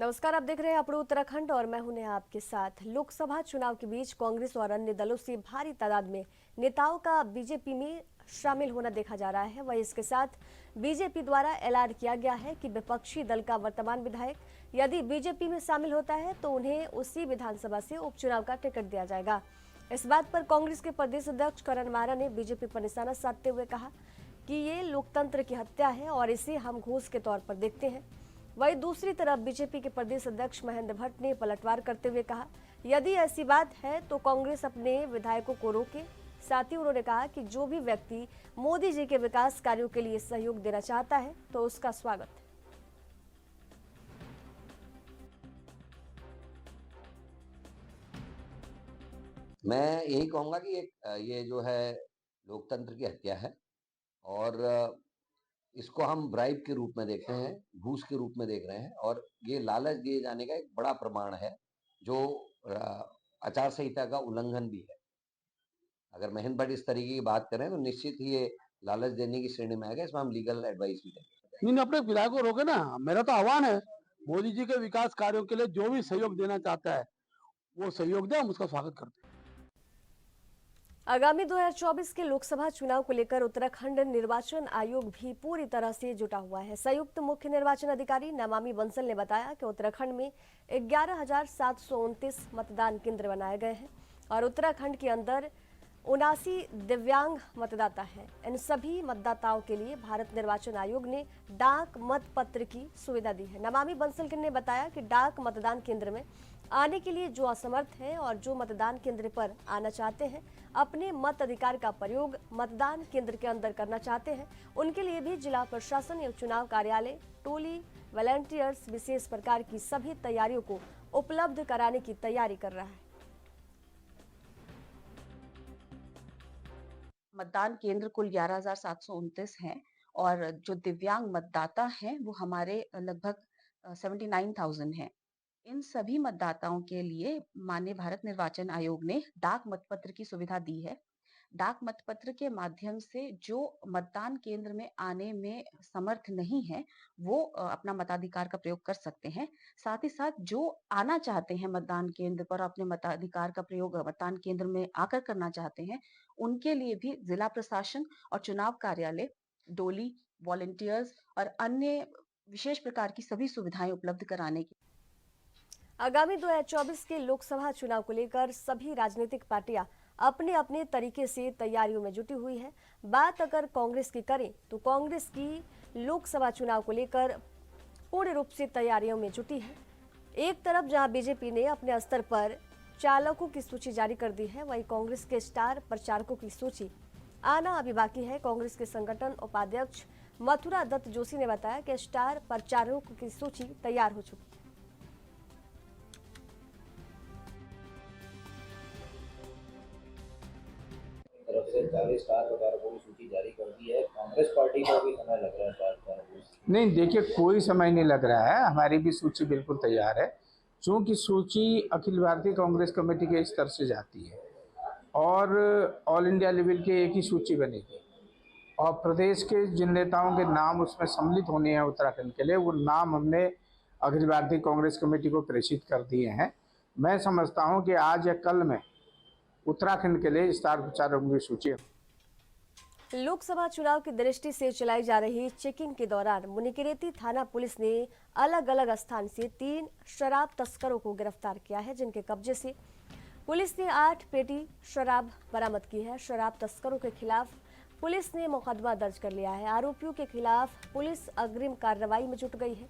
नमस्कार, आप देख रहे हैं अपना उत्तराखंड और मैं हूं नेहा आपके साथ। लोकसभा चुनाव के बीच कांग्रेस और अन्य दलों से भारी तादाद में नेताओं का बीजेपी में शामिल होना देखा जा रहा है। वहीं इसके साथ बीजेपी द्वारा ऐलान किया गया है कि विपक्षी दल का वर्तमान विधायक यदि बीजेपी में शामिल होता है तो उन्हें उसी विधानसभा से उपचुनाव का टिकट दिया जाएगा। इस बात पर कांग्रेस के प्रदेश अध्यक्ष करण मारा ने बीजेपी पर निशाना साधते हुए कहा कि ये लोकतंत्र की हत्या है और इसे हम घूस के तौर पर देखते हैं। वहीं दूसरी तरफ बीजेपी के प्रदेश अध्यक्ष महेंद्र भट्ट ने पलटवार करते हुए कहा, यदि ऐसी बात है तो कांग्रेस अपने विधायकों को रोके। साथ ही उन्होंने कहा कि जो भी व्यक्ति मोदी जी के विकास कार्यों के लिए सहयोग देना चाहता है तो उसका स्वागत है। मैं यही कहूंगा कि ये जो है लोकतंत्र की हत्या है और इसको हम ब्राइब के रूप में देख रहे हैं, घूस के रूप में देख रहे हैं और ये लालच दिए जाने का एक बड़ा प्रमाण है जो आचार संहिता का उल्लंघन भी है। अगर महेंद्र भट्ट इस तरीके की बात करें तो निश्चित ही ये लालच देने की श्रेणी में आएगा। इसमें हम लीगल एडवाइस भी देंगे। नहीं, अपने विधायक को रोके ना। मेरा तो आह्वान है, मोदी जी के विकास कार्यों के लिए जो भी सहयोग देना चाहता है वो सहयोग दे, हम उसका स्वागत करते हैं। आगामी 2024 के लोकसभा चुनाव को लेकर उत्तराखंड निर्वाचन आयोग भी पूरी तरह से जुटा हुआ है। संयुक्त मुख्य निर्वाचन अधिकारी नमामि बंसल ने बताया कि उत्तराखंड में 11,729 मतदान केंद्र बनाए गए हैं और उत्तराखंड के अंदर 79 दिव्यांग मतदाता हैं। इन सभी मतदाताओं के लिए भारत निर्वाचन आयोग ने डाक मत पत्र की सुविधा दी है। नमामि बंसल ने बताया कि डाक मतदान केंद्र में आने के लिए जो असमर्थ हैं और जो मतदान केंद्र पर आना चाहते हैं, अपने मत अधिकार का प्रयोग मतदान केंद्र के अंदर करना चाहते हैं, उनके लिए भी जिला प्रशासन एवं चुनाव कार्यालय टोली वॉलंटियर्स विशेष प्रकार की सभी तैयारियों को उपलब्ध कराने की तैयारी कर रहा है। मतदान केंद्र कुल 11,729 हैं और जो दिव्यांग मतदाता हैं वो हमारे लगभग 79,000 हैं। इन सभी मतदाताओं के लिए माननीय भारत निर्वाचन आयोग ने डाक मतपत्र की सुविधा दी है। डाक मतपत्र के माध्यम से जो मतदान केंद्र में आने में समर्थ नहीं है वो अपना मताधिकार का प्रयोग कर सकते हैं। साथ ही साथ जो आना चाहते हैं मतदान केंद्र पर, अपने मताधिकार का प्रयोग मतदान केंद्र में आकर करना चाहते हैं, उनके लिए भी जिला प्रशासन और चुनाव कार्यालय डोली वॉलंटियर्स और अन्य विशेष प्रकार की सभी सुविधाएं उपलब्ध कराने की। आगामी 2024 के लोकसभा चुनाव को लेकर सभी राजनीतिक पार्टियां अपने अपने तरीके से तैयारियों में जुटी हुई है। बात अगर कांग्रेस की करें तो कांग्रेस की लोकसभा चुनाव को लेकर पूर्ण रूप से तैयारियों में जुटी है। एक तरफ जहां बीजेपी ने अपने स्तर पर चालकों की सूची जारी कर दी है, वहीं कांग्रेस के स्टार प्रचारकों की सूची आना अभी बाकी है। कांग्रेस के संगठन उपाध्यक्ष मथुरा दत्त जोशी ने बताया कि स्टार प्रचारकों की सूची तैयार हो चुकी है। तरफ से 40 स्टार प्रचारकों की सूची जारी कर दी है। कांग्रेस पार्टी को भी समय लग रहा है स्टार प्रचारकों? नहीं, देखिए कोई समय नहीं लग रहा है, हमारी भी सूची बिल्कुल तैयार है। चूँकि सूची अखिल भारतीय कांग्रेस कमेटी के स्तर से जाती है और ऑल इंडिया लेवल के एक ही सूची बनेगी और प्रदेश के जिन नेताओं के नाम उसमें सम्मिलित होने हैं उत्तराखंड के लिए, वो नाम हमने अखिल भारतीय कांग्रेस कमेटी को प्रेषित कर दिए हैं। मैं समझता हूँ कि आज या कल में उत्तराखंड के लिए स्टार प्रचारकों की सूची। लोकसभा चुनाव की दृष्टि से चलाई जा रही चेकिंग के दौरान मुनिकेरेती थाना पुलिस ने अलग अलग स्थान से 3 शराब तस्करों को गिरफ्तार किया है, जिनके कब्जे से पुलिस ने 8 पेटी शराब बरामद की है। शराब तस्करों के खिलाफ पुलिस ने मुकदमा दर्ज कर लिया है। आरोपियों के खिलाफ पुलिस अग्रिम कार्रवाई में जुट गई है।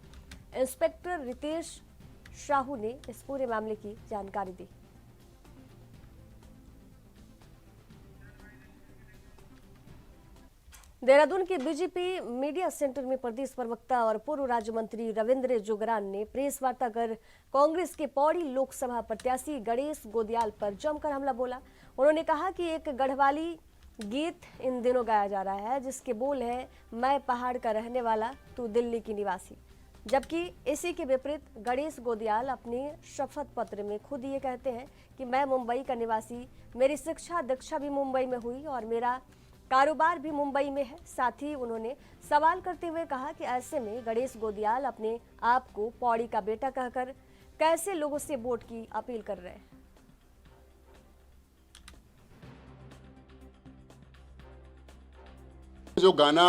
इंस्पेक्टर रितेश साहू ने इस पूरे मामले की जानकारी दी। देहरादून के बीजेपी मीडिया सेंटर में प्रदेश प्रवक्ता और पूर्व राज्य मंत्री रविंद्र जोगरान ने प्रेस वार्ता कर कांग्रेस के पौड़ी लोकसभा प्रत्याशी गणेश गोदियाल पर जमकर हमला बोला। उन्होंने कहा कि एक गढ़वाली गीत इन दिनों गाया जा रहा है जिसके बोल है, मैं पहाड़ का रहने वाला तू दिल्ली की निवासी, जबकि इसी के विपरीत गणेश गोदियाल अपने शपथ पत्र में खुद ये कहते हैं कि मैं मुंबई का निवासी, मेरी शिक्षा दीक्षा भी मुंबई में हुई और मेरा कारोबार भी मुंबई में है। साथ ही उन्होंने सवाल करते हुए कहा कि ऐसे में गणेश गोदियाल अपने आप को पौड़ी का बेटा कहकर कैसे लोगों से वोट की अपील कर रहे हैं। जो गाना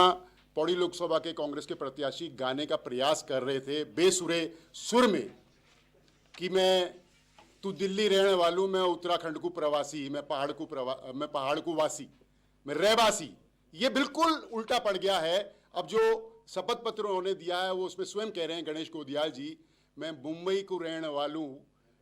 पौड़ी लोकसभा के कांग्रेस के प्रत्याशी गाने का प्रयास कर रहे थे बेसुरे सुर में कि मैं तू दिल्ली रहने वालू, मैं उत्तराखंड को प्रवासी, मैं पहाड़ को वासी, मैं रहवासी, ये बिल्कुल उल्टा पड़ गया है। अब जो शपथ पत्र उन्होंने दिया है वो उसमें स्वयं कह रहे हैं गणेश गोदियाल जी, मैं मुंबई को रहने वालू,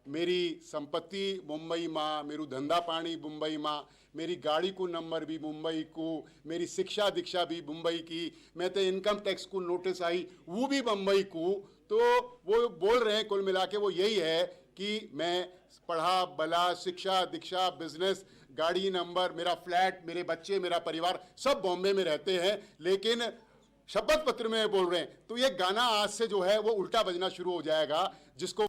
मेरी संपत्ति मुंबई माँ, मेरू धंधा पानी मुंबई माँ, मेरी गाड़ी को नंबर भी मुंबई को, मेरी शिक्षा दीक्षा भी मुंबई की, मैं तो इनकम टैक्स को नोटिस आई वो भी मुंबई को। तो वो बोल रहे हैं कुल मिला के वो यही है कि मैं पढ़ा बला, शिक्षा दीक्षा, बिजनेस, गाड़ी नंबर, मेरा फ्लैट, मेरे बच्चे, मेरा परिवार सब बॉम्बे में रहते हैं, लेकिन शपथ पत्र में बोल रहे हैं। तो ये गाना आज से जो है वो उल्टा बजना शुरू हो जाएगा, जिसको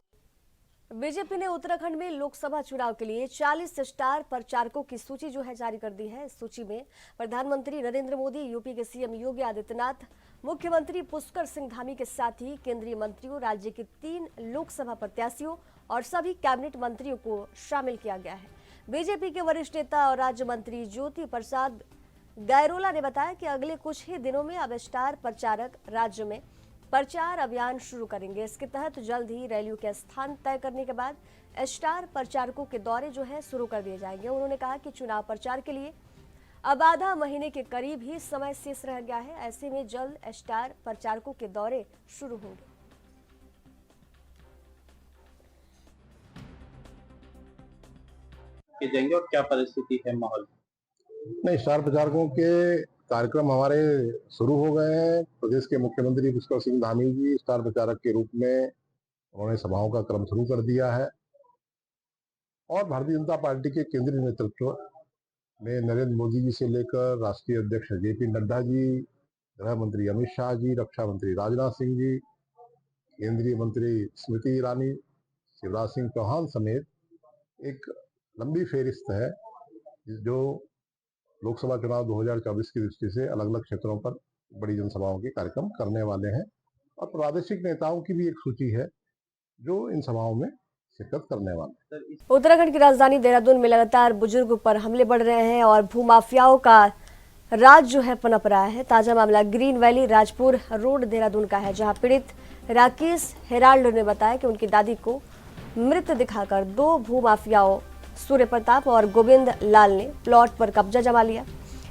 बीजेपी ने उत्तराखंड में लोकसभा चुनाव के लिए 40 स्टार प्रचारकों की सूची जो है जारी कर दी है। इस सूची में प्रधानमंत्री नरेंद्र मोदी, यूपी के सीएम योगी आदित्यनाथ, मुख्यमंत्री पुष्कर सिंह धामी के साथ ही केंद्रीय मंत्रियों, राज्य के 3 लोकसभा प्रत्याशियों और सभी कैबिनेट मंत्रियों को शामिल किया गया है। बीजेपी के वरिष्ठ नेता और राज्य मंत्री ज्योति प्रसाद गैरोला ने बताया कि अगले कुछ ही दिनों में अब स्टार प्रचारक राज्य में प्रचार अभियान शुरू करेंगे। इसके तहत जल्द ही रैलियों के स्थान तय करने के बाद स्टार प्रचारकों के दौरे जो है शुरू कर दिए जाएंगे। उन्होंने कहा कि चुनाव प्रचार के लिए अब आधा महीने के करीब ही समय शेष रह गया है। ऐसे में जल्द स्टार प्रचारकों के दौरे शुरू होंगे। जाएंगे और क्या परिस्थिति है माहौल? नहीं, स्टार प्रचारकों के कार्यक्रम हमारे शुरू हो गए हैं। प्रदेश के मुख्यमंत्री पुष्कर सिंह धामी जी स्टार प्रचारक के रूप में उन्होंने सभाओं का क्रम शुरू कर दिया है और भारतीय जनता पार्टी के केंद्रीय नेतृत्व में नरेंद्र मोदी जी से लेकर राष्ट्रीय अध्यक्ष जेपी नड्डा जी, गृह मंत्री अमित शाह जी, रक्षा मंत्री राजनाथ सिंह जी, केंद्रीय मंत्री स्मृति ईरानी, शिवराज सिंह चौहान समेत एक लंबी फेरिस्त है जो लोकसभा चुनाव 2024 की दृष्टि से अलग अलग क्षेत्रों पर बड़ी जनसभाओं के कार्यक्रम करने वाले हैं और प्रादेशिक नेताओं की भी एक सूची है जो इन सभाओं में शिरकत करने वाले हैं। उत्तराखंड की राजधानी देहरादून में लगातार बुजुर्ग पर हमले बढ़ रहे हैं और भूमाफियाओं का राज जो है पनप रहा है। ताजा मामला green valley Rajpur road Dehradun का है, जहां पीड़ित राकेश हेराल्ड ने बताया कि उनकी दादी को मृत दिखाकर 2 भूमाफियाओं सूर्य प्रताप और गोविंद लाल ने प्लॉट पर कब्जा जमा लिया।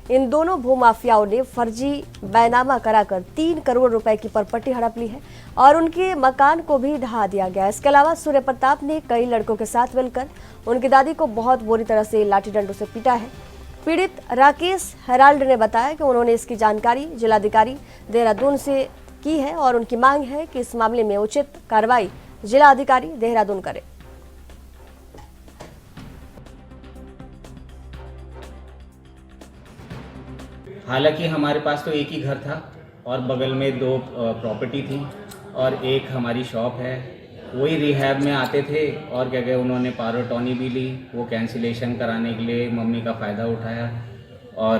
इन दोनों भूमाफियाओं ने फर्जी बैनामा कराकर 3 करोड़ रुपए की प्रॉपर्टी हड़प ली है और उनके मकान को भी ढहा दिया गया। इसके अलावा सूर्य प्रताप ने कई लड़कों के साथ मिलकर उनकी दादी को बहुत बुरी तरह से लाठी डंडों से पीटा है। पीड़ित राकेश हेराल्ड ने बताया कि उन्होंने इसकी जानकारी जिलाधिकारी देहरादून से की है और उनकी मांग है कि इस मामले में उचित कार्रवाई जिलाधिकारी देहरादून करे। हालांकि हमारे पास तो एक ही घर था और बगल में 2 प्रॉपर्टी थी और एक हमारी शॉप है। वही रिहैब में आते थे और क्या उन्होंने पावर टॉनी भी ली, वो कैंसिलेशन कराने के लिए मम्मी का फ़ायदा उठाया और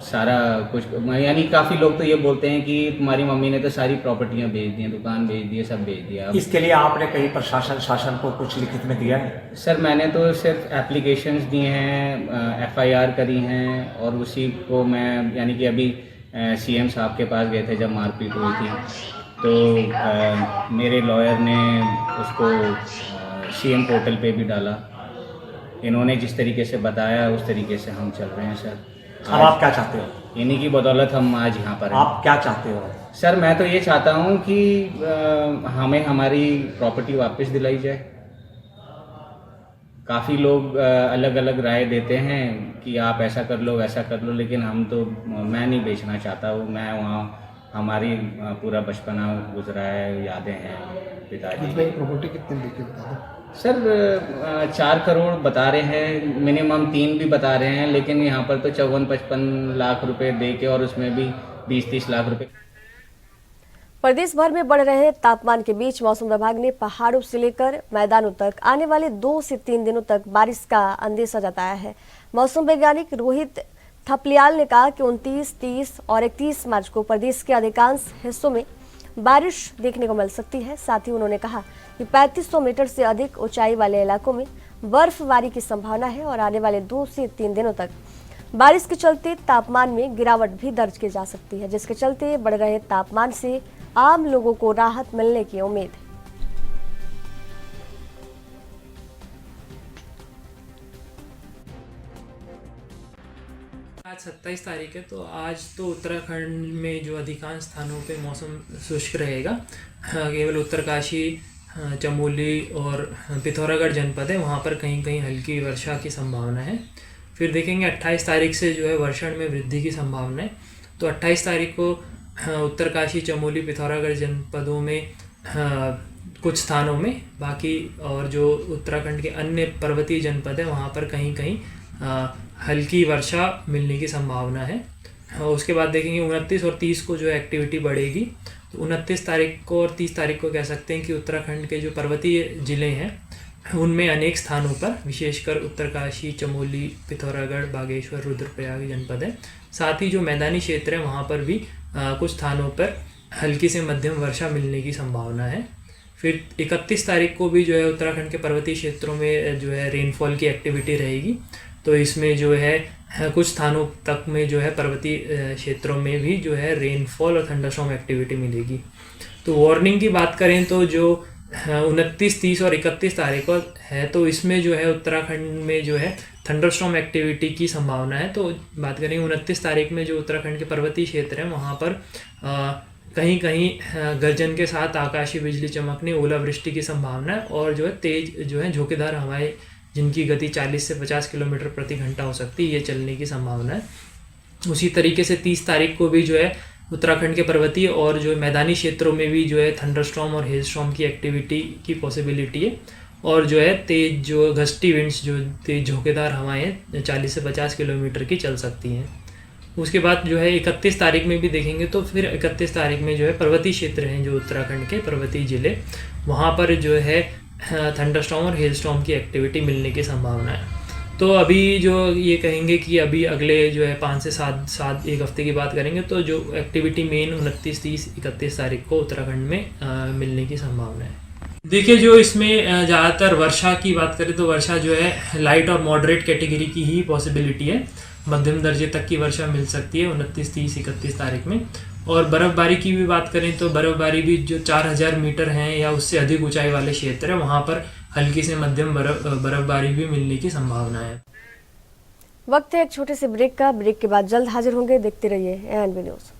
सारा कुछ, यानी काफ़ी लोग तो ये बोलते हैं कि तुम्हारी मम्मी ने तो सारी प्रॉपर्टियां बेच दी हैं, दुकान बेच दी है, सब बेच दिया। इसके लिए आपने कहीं प्रशासन शासन को कुछ लिखित में दिया है? सर मैंने तो सिर्फ एप्लीकेशंस दिए हैं, FIR करी हैं और उसी को मैं यानी कि अभी CM साहब के पास गए थे जब मारपीट हुई थी, तो मेरे लॉयर ने उसको CM पोर्टल पे भी डाला। इन्होंने जिस तरीके से बताया उस तरीके से हम चल रहे हैं सर। अब आप क्या चाहते हो? इन्हीं की बदौलत हम आज यहाँ पर हैं। आप क्या चाहते हो? सर मैं तो ये चाहता हूँ कि हमें हमारी प्रॉपर्टी वापस दिलाई जाए। काफ़ी लोग अलग अलग राय देते हैं कि आप ऐसा कर लो वैसा कर लो, लेकिन हम तो, मैं नहीं बेचना चाहता हूँ। मैं वहाँ हमारी पूरा बचपना गुजरा है, यादें हैं पिताजी। प्रॉपर्टी कितनी बिकी बता दो? सर 4 करोड़ बता रहे हैं, मिनिमम 3 भी बता रहे हैं, लेकिन यहाँ पर तो 54-55 लाख रुपए दे के और उसमें भी 20-30 लाख रुपए। प्रदेश भर में बढ़ रहे तापमान के बीच मौसम विभाग ने पहाड़ों से लेकर मैदानों तक आने वाले 2 से 3 दिनों तक बारिश का अंदेशा जताया है। मौसम वैज्ञानिक रोहित थपलियाल ने कहा कि 29, 30 और 31 मार्च को प्रदेश के अधिकांश हिस्सों में बारिश देखने को मिल सकती है। साथ ही उन्होंने कहा कि 3500 मीटर से अधिक ऊंचाई वाले इलाकों में बर्फबारी की संभावना है और आने वाले 2 से 3 दिनों तक बारिश के चलते तापमान में गिरावट भी दर्ज की जा सकती है, जिसके चलते बढ़ रहे तापमान से आम लोगों को राहत मिलने की उम्मीद है। आज 27 तारीख है, तो आज तो उत्तराखंड में जो अधिकांश स्थानों पे मौसम शुष्क रहेगा। केवल उत्तरकाशी, चमोली और पिथौरागढ़ जनपद है, वहाँ पर कहीं कहीं हल्की वर्षा की संभावना है। फिर देखेंगे 28 तारीख से जो है वर्षण में वृद्धि की संभावना है। तो 28 तारीख को उत्तरकाशी, चमोली, पिथौरागढ़ जनपदों में कुछ स्थानों में, बाकी और जो उत्तराखंड के अन्य पर्वतीय जनपद है वहाँ पर कहीं कहीं हल्की वर्षा मिलने की संभावना है। उसके बाद देखेंगे 29 और 30 को जो एक्टिविटी बढ़ेगी। तो 29 तारीख को और 30 तारीख को कह सकते हैं कि उत्तराखंड के जो पर्वतीय ज़िले हैं उनमें अनेक स्थानों पर, विशेषकर उत्तरकाशी, चमोली, पिथौरागढ़, बागेश्वर, रुद्रप्रयाग जनपद है। साथ ही जो मैदानी क्षेत्र है वहाँ पर भी कुछ स्थानों पर हल्की से मध्यम वर्षा मिलने की संभावना है। फिर 31 तारीख को भी जो है उत्तराखंड के पर्वतीय क्षेत्रों में जो है रेनफॉल की एक्टिविटी रहेगी। तो इसमें जो है कुछ स्थानों तक में जो है पर्वतीय क्षेत्रों में भी जो है रेनफॉल और थंडरस्टॉर्म एक्टिविटी मिलेगी। तो वार्निंग की बात करें तो जो 29, 30 और 31 तारीख को है, तो इसमें जो है उत्तराखंड में जो है थंडरस्टॉर्म एक्टिविटी की संभावना है। तो बात करेंगे 29 तारीख में जो उत्तराखंड के पर्वतीय क्षेत्र हैं वहाँ पर कहीं कहीं गर्जन के साथ आकाशीय बिजली चमकने, ओलावृष्टि की संभावना है और जो है तेज जो है झोंकेदार हवाएं जिनकी गति 40 से 50 किलोमीटर प्रति घंटा हो सकती है, ये चलने की संभावना है। उसी तरीके से 30 तारीख को भी जो है उत्तराखंड के पर्वतीय और जो मैदानी क्षेत्रों में भी जो है थंडरस्टॉर्म और हेलस्टॉर्म की एक्टिविटी की पॉसिबिलिटी है और जो है तेज जो गस्टी विंड्स, जो तेज झोंकेदार हवाएं 40 से 50 किलोमीटर की चल सकती हैं। उसके बाद जो है 31 तारीख में भी देखेंगे तो फिर 31 तारीख में जो है पर्वतीय क्षेत्र हैं जो उत्तराखंड के पर्वतीय ज़िले, वहाँ पर जो है थंडरस्टॉर्म और हेलस्टॉर्म की एक्टिविटी मिलने की संभावना है। तो अभी जो ये कहेंगे कि अभी अगले जो है 5 से 7 एक हफ्ते की बात करेंगे तो जो एक्टिविटी मेन 29, 30, 31 तारीख को उत्तराखंड में मिलने की संभावना है। देखिए, जो इसमें ज़्यादातर वर्षा की बात करें तो वर्षा जो है लाइट और मॉडरेट कैटेगरी की ही पॉसिबिलिटी है। मध्यम दर्जे तक की वर्षा मिल सकती है 29, 30, 31 तारीख में। और बर्फ़बारी की भी बात करें तो बर्फ़बारी भी जो 4000 मीटर हैं या उससे अधिक ऊंचाई वाले क्षेत्र है वहाँ पर हल्की से मध्यम बर्फ़बारी भी मिलने की संभावना है। वक्त है एक छोटे से ब्रेक का। ब्रेक के बाद जल्द हाजिर होंगे। देखते रहिए एएनबी न्यूज़।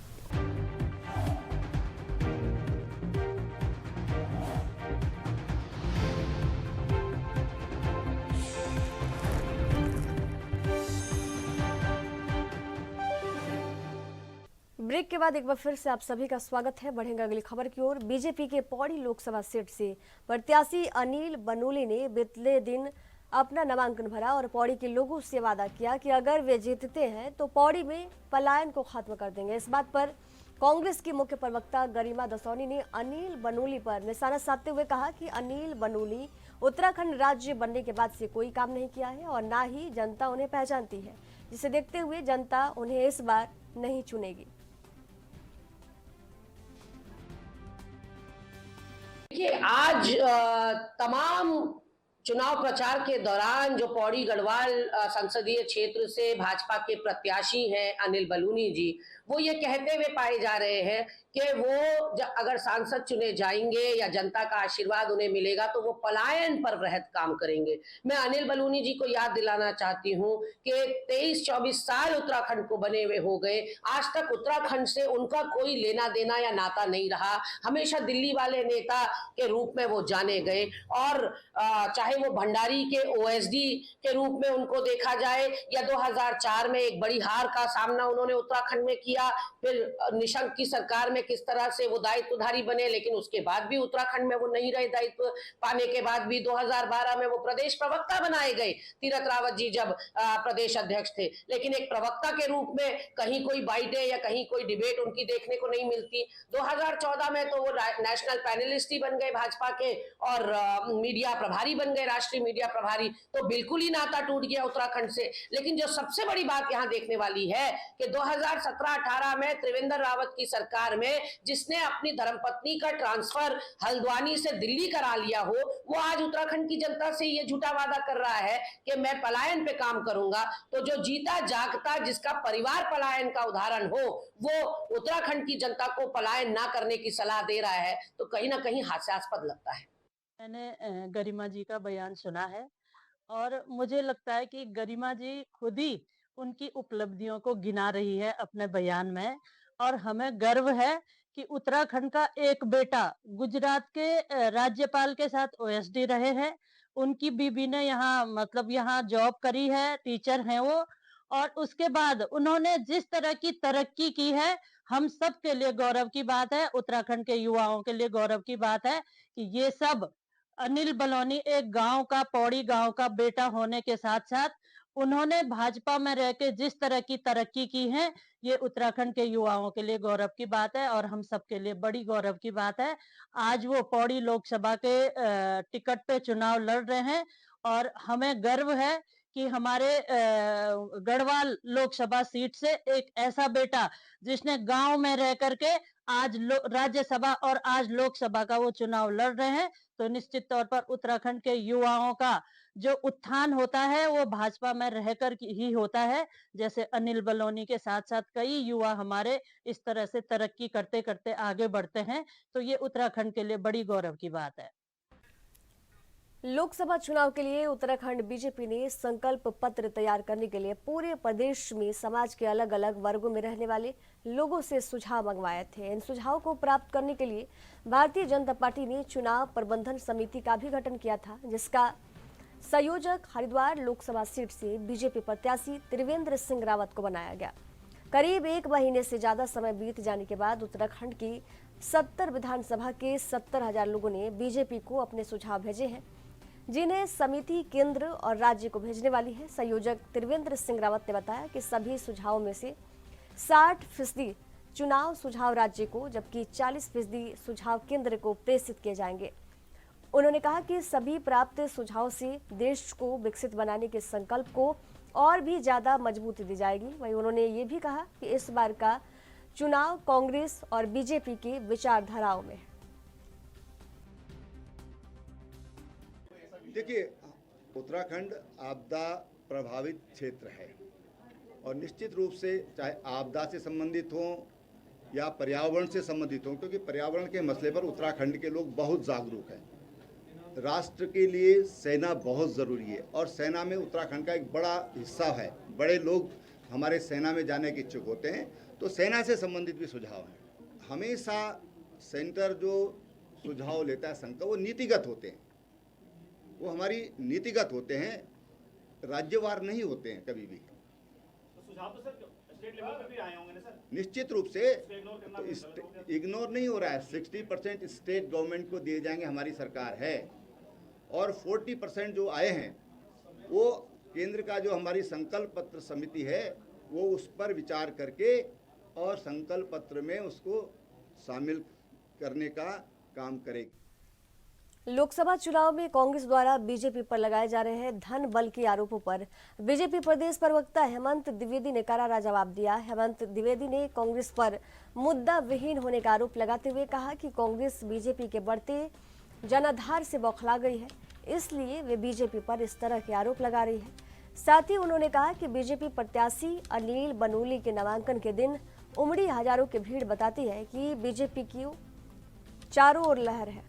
ब्रेक के बाद एक बार फिर से आप सभी का स्वागत है। बढ़ेंगे अगली खबर की ओर। बीजेपी के पौड़ी लोकसभा सीट से प्रत्याशी अनिल बनूली ने बीते दिन अपना नामांकन भरा और पौड़ी के लोगों से वादा किया कि अगर वे जीतते हैं तो पौड़ी में पलायन को खत्म कर देंगे। इस बात पर कांग्रेस की मुख्य प्रवक्ता गरिमा दसौनी ने अनिल बनूली पर निशाना साधते हुए कहा कि अनिल बनूली उत्तराखंड राज्य बनने के बाद से कोई काम नहीं किया है और ना ही जनता उन्हें पहचानती है, जिसे देखते हुए जनता उन्हें इस बार नहीं चुनेगी। देखिए, आज तमाम चुनाव प्रचार के दौरान जो पौड़ी गढ़वाल संसदीय क्षेत्र से भाजपा के प्रत्याशी हैं अनिल बलूनी जी, वो ये कहते हुए पाए जा रहे हैं कि वो अगर सांसद चुने जाएंगे या जनता का आशीर्वाद उन्हें मिलेगा तो वो पलायन पर वृहद काम करेंगे। मैं अनिल बलूनी जी को याद दिलाना चाहती हूँ कि 23-24 साल उत्तराखंड को बने हुए हो गए, आज तक उत्तराखंड से उनका कोई लेना देना या नाता नहीं रहा। हमेशा दिल्ली वाले नेता के रूप में वो जाने गए और चाहे वो भंडारी के ओएसडी के रूप में उनको देखा जाए या 2004 में एक बड़ी हार का सामना उन्होंने उत्तराखंड में किया, फिर निशंक की सरकार में किस तरह से वो दायित्वधारी बने, लेकिन उसके बाद भी उत्तराखंड में वो नहीं रहे। दायित्व पाने के बाद भी 2012 में वो प्रदेश प्रवक्ता बनाए गए, तीरथ रावत जी जब प्रदेश अध्यक्ष थे, लेकिन एक प्रवक्ता के रूप में कहीं कोई बाइटें या कहीं कोई डिबेट उनकी देखने को नहीं मिलती। 2014 में तो वो नेशनल पैनलिस्ट ही बन गए भाजपा के और मीडिया प्रभारी बन गए गए राष्ट्रीय मीडिया प्रभारी, तो बिल्कुल ही नाता टूट गया उत्तराखंड से। लेकिन जो सबसे बड़ी बात यहाँ देखने वाली है कि 2017-18 में त्रिवेंद्र रावत की सरकार में जिसने अपनी धर्मपत्नी का ट्रांसफर हल्द्वानी से दिल्ली करा लिया हो, वो आज उत्तराखंड की जनता से ये झूठा वादा कर रहा है कि मैं पलायन पे काम करूंगा। तो जो जीता जागता जिसका परिवार पलायन का उदाहरण हो, वो उत्तराखंड की जनता को पलायन ना करने की सलाह दे रहा है, तो कहीं ना कहीं हास्यास्पद लगता है। मैंने गरिमा जी का बयान सुना है और मुझे लगता है कि गरिमा जी खुद ही उनकी उपलब्धियों को गिना रही है अपने बयान में, और हमें गर्व है कि उत्तराखंड का एक बेटा गुजरात के राज्यपाल के साथ ओएसडी रहे हैं, उनकी बीबी ने यहाँ जॉब करी है, टीचर हैं वो, और उसके बाद उन्होंने जिस तरह की तरक्की की है, हम सब के लिए गौरव की बात है, उत्तराखंड के युवाओं के लिए गौरव की बात है कि ये सब अनिल बलौनी एक गांव का, पौड़ी गांव का बेटा होने के साथ साथ उन्होंने भाजपा में रह के जिस तरह की तरक्की की है, ये उत्तराखंड के युवाओं के लिए गौरव की बात है और हम सबके लिए बड़ी गौरव की बात है। आज वो पौड़ी लोकसभा के टिकट पे चुनाव लड़ रहे हैं और हमें गर्व है कि हमारे गढ़वाल लोकसभा सीट से एक ऐसा बेटा जिसने गांव में रह करके आज राज्यसभा और आज लोकसभा का वो चुनाव लड़ रहे हैं, तो निश्चित तौर पर उत्तराखंड के युवाओं का जो उत्थान होता है वो भाजपा में रहकर ही होता है। जैसे अनिल बलौनी के साथ साथ कई युवा हमारे इस तरह से तरक्की करते करते आगे बढ़ते हैं, तो ये उत्तराखंड के लिए बड़ी गौरव की बात है। लोकसभा चुनाव के लिए उत्तराखंड बीजेपी ने संकल्प पत्र तैयार करने के लिए पूरे प्रदेश में समाज के अलग अलग वर्गों में रहने वाले लोगों से सुझाव मंगवाए थे। इन सुझावों को प्राप्त करने के लिए भारतीय जनता पार्टी ने चुनाव प्रबंधन समिति का भी गठन किया था, जिसका संयोजक हरिद्वार लोकसभा सीट से बीजेपी प्रत्याशी त्रिवेंद्र सिंह रावत को बनाया गया। करीब एक महीने से ज्यादा समय बीत जाने के बाद उत्तराखंड की 70 विधानसभा के 70,000 लोगों ने बीजेपी को अपने सुझाव भेजे हैं, जिन्हें समिति केंद्र और राज्य को भेजने वाली है। संयोजक त्रिवेंद्र सिंह रावत ने बताया कि सभी सुझावों में से 60% चुनाव सुझाव राज्य को, जबकि 40% सुझाव केंद्र को प्रेषित किए जाएंगे। उन्होंने कहा कि सभी प्राप्त सुझाव से देश को विकसित बनाने के संकल्प को और भी ज्यादा मजबूती दी जाएगी। वहीं उन्होंने ये भी कहा कि इस बार का चुनाव कांग्रेस और बीजेपी की विचारधाराओं में है। देखिए, उत्तराखंड आपदा प्रभावित क्षेत्र है और निश्चित रूप से चाहे आपदा से संबंधित हो या पर्यावरण से संबंधित हो, क्योंकि पर्यावरण के मसले पर उत्तराखंड के लोग बहुत जागरूक हैं। राष्ट्र के लिए सेना बहुत ज़रूरी है और सेना में उत्तराखंड का एक बड़ा हिस्सा है। बड़े लोग हमारे सेना में जाने के इच्छुक होते हैं, तो सेना से संबंधित भी सुझाव हैं। हमेशा सेंटर जो सुझाव लेता है संघ का, वो नीतिगत होते हैं, वो हमारी नीतिगत होते हैं, राज्यवार नहीं होते हैं कभी भी। सुझाव तो सर स्टेट लेवल पे भी आए होंगे ना सर? निश्चित रूप से इग्नोर नहीं हो रहा है। 60% स्टेट गवर्नमेंट को दिए जाएंगे, हमारी सरकार है, और 40% जो आए हैं वो केंद्र का जो हमारी संकल्प पत्र समिति है वो उस पर विचार करके और संकल्प पत्र में उसको शामिल करने का काम करेगी। लोकसभा चुनाव में कांग्रेस द्वारा बीजेपी पर लगाए जा रहे हैं धन बल के आरोपों पर बीजेपी प्रदेश प्रवक्ता हेमंत द्विवेदी ने करारा जवाब दिया। हेमंत द्विवेदी ने कांग्रेस पर मुद्दा विहीन होने का आरोप लगाते हुए कहा कि कांग्रेस बीजेपी के बढ़ते जनाधार से बौखला गई है, इसलिए वे बीजेपी पर इस तरह के आरोप लगा रही है। साथ ही उन्होंने कहा कि बीजेपी प्रत्याशी अनिल बनूली के नामांकन के दिन उमड़ी हजारों की भीड़ बताती है कि बीजेपी की चारों ओर लहर है।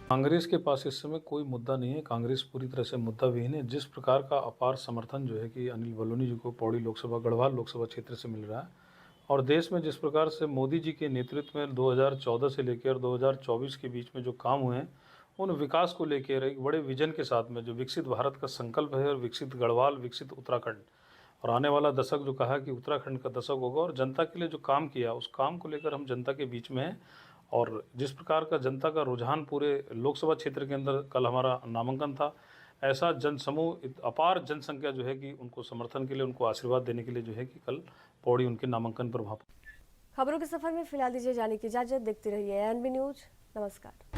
कांग्रेस के पास इस समय कोई मुद्दा नहीं है। कांग्रेस पूरी तरह से मुद्दा विहीन है। जिस प्रकार का अपार समर्थन जो है कि अनिल बलूनी जी को पौड़ी लोकसभा, गढ़वाल लोकसभा क्षेत्र से मिल रहा है, और देश में जिस प्रकार से मोदी जी के नेतृत्व में 2014 से लेकर 2024 के बीच में जो काम हुए हैं, उन विकास को लेकर एक बड़े विजन के साथ में जो विकसित भारत का संकल्प है, और विकसित गढ़वाल, विकसित उत्तराखंड, और आने वाला दशक जो कहा कि उत्तराखंड का दशक होगा, और जनता के लिए जो काम किया उस काम को लेकर हम जनता के बीच में हैं। और जिस प्रकार का जनता का रुझान पूरे लोकसभा क्षेत्र के अंदर कल हमारा नामांकन था, ऐसा जनसमूह, अपार जनसंख्या जो है कि उनको समर्थन के लिए, उनको आशीर्वाद देने के लिए जो है कि कल पौड़ी उनके नामांकन पर वहाँ। खबरों के सफर में फिलहाल दीजिए जाने की इजाजत। देखते रहिए एएनबी न्यूज। नमस्कार।